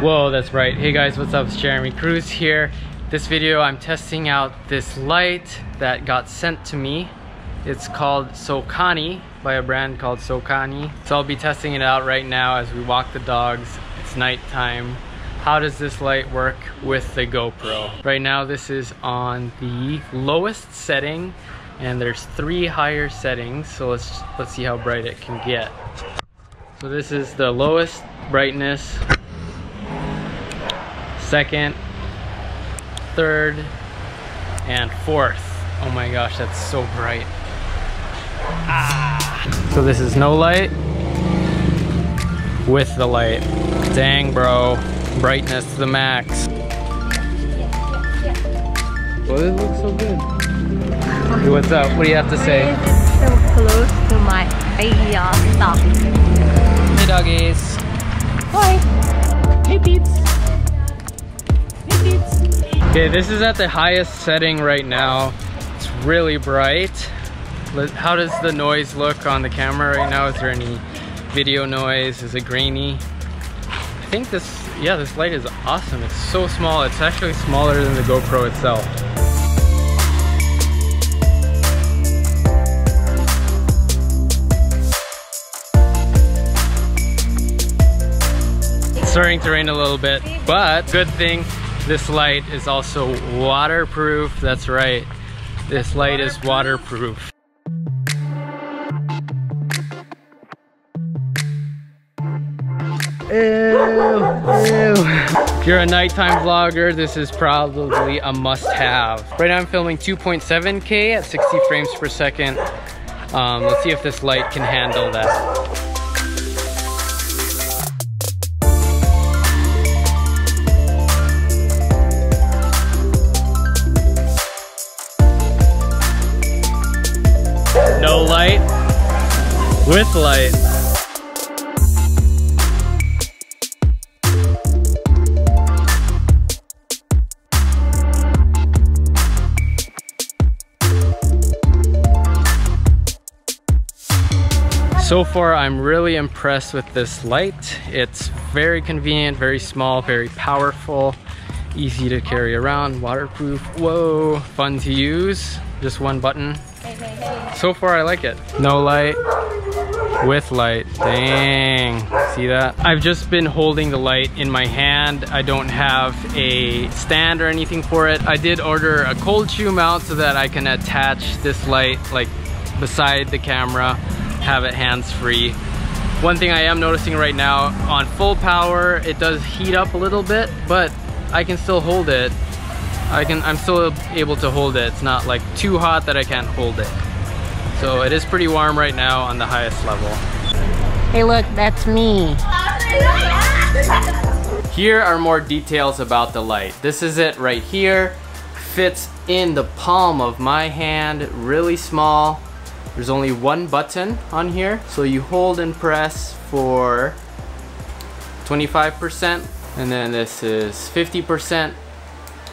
Whoa, that's right. Hey guys, what's up? It's Jeremy Kruis here. This video I'm testing out this light that got sent to me. It's called SOKANI by a brand called SOKANI. So I'll be testing it out right now as we walk the dogs. It's nighttime. How does this light work with the GoPro? Right now this is on the lowest setting and there's 3 higher settings. So let's see how bright it can get. So this is the lowest brightness, second, third, and fourth. Oh my gosh, that's so bright. So this is no light with the light. Dang bro, brightness to the max. Well, it looks so good. Hey, what's up? What do you have to say? It's so close to my dog. Hey doggies. Hi. Hey peeps. Hey peeps. Okay, this is at the highest setting right now. It's really bright. How does the noise look on the camera right now? Is there any video noise? Is it grainy? I think this light is awesome. It's so small. It's actually smaller than the GoPro itself. It's starting to rain a little bit, but good thing this light is also waterproof. That's right. This light is waterproof. Ew, ew. If you're a nighttime vlogger, this is probably a must-have. Right now I'm filming 2.7K at 60 frames per second. Let's see if this light can handle that. No light with light. So far, I'm really impressed with this light. It's very convenient, very small, very powerful, easy to carry around, waterproof. Whoa, fun to use. Just one button. So far, I like it. No light with light. Dang, see that? I've just been holding the light in my hand. I don't have a stand or anything for it. I did order a cold shoe mount so that I can attach this light like beside the camera, have it hands-free. One thing I am noticing right now, on full power, it does heat up a little bit, but I can still hold it. I'm still able to hold it. It's not like too hot that I can't hold it. So it is pretty warm right now on the highest level. Hey look, that's me. Here are more details about the light. This is it right here. Fits in the palm of my hand, really small. There's only one button on here. So you hold and press for 25%, and then this is 50%,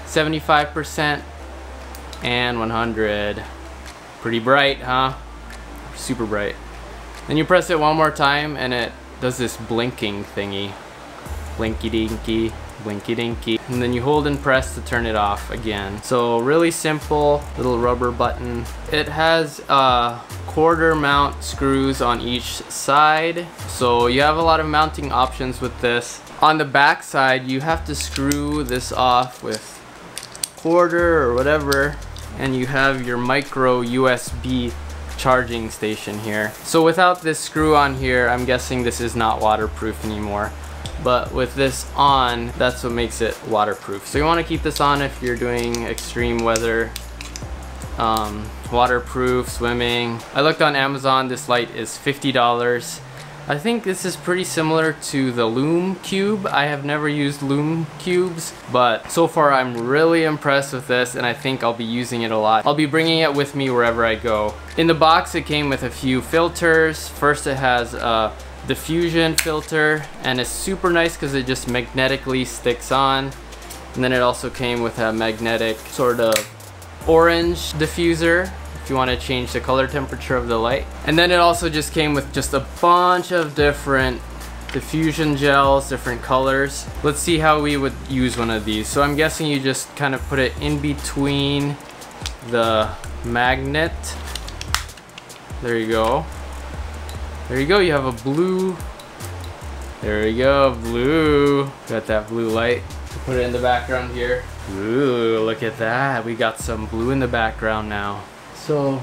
75%, and 100. Pretty bright, huh? Super bright. Then you press it one more time and it does this blinking thingy. Blinky dinky, blinky dinky. And then you hold and press to turn it off again. So really simple little rubber button. It has quarter mount screws on each side. So you have a lot of mounting options with this. On the back side, you have to screw this off with quarter or whatever, and you have your micro USB charging station here. So without this screw on here, I'm guessing this is not waterproof anymore. But with this on, that's what makes it waterproof. So you want to keep this on if you're doing extreme weather, waterproof, swimming. I looked on Amazon, this light is $50. I think this is pretty similar to the Lume Cube. I have never used Lume Cubes, but so far I'm really impressed with this and I think I'll be using it a lot. I'll be bringing it with me wherever I go. In the box it came with a few filters. First it has a diffusion filter and it's super nice because it just magnetically sticks on. And then it also came with a magnetic sort of orange diffuser if you want to change the color temperature of the light. And then it also just came with just a bunch of different diffusion gels, different colors. Let's see how we would use one of these. So I'm guessing you just kind of put it in between the magnet. There you go. There you go, you have a blue. There we go, blue. Got that blue light. Put it in the background here. Ooh, look at that. We got some blue in the background now. So,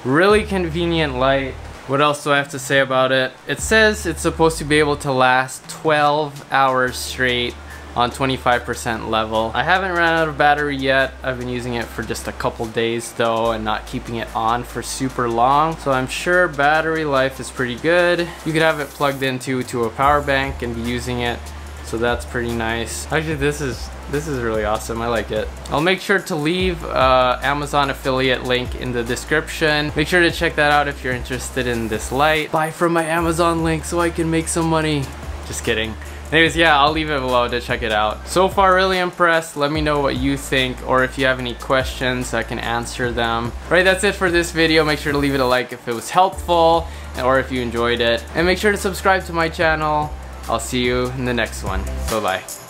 really convenient light. What else do I have to say about it? It says it's supposed to be able to last 12 hours straight on 25% level. I haven't ran out of battery yet. I've been using it for just a couple days though and not keeping it on for super long. So I'm sure battery life is pretty good. You could have it plugged into a power bank and be using it. So that's pretty nice. Actually, this is really awesome. I like it. I'll make sure to leave Amazon affiliate link in the description. Make sure to check that out if you're interested in this light. Buy from my Amazon link so I can make some money. Just kidding. Anyways, yeah, I'll leave it below to check it out. So far, really impressed. Let me know what you think, or if you have any questions, I can answer them. All right, that's it for this video. Make sure to leave it a like if it was helpful, or if you enjoyed it. And make sure to subscribe to my channel. I'll see you in the next one. Bye-bye.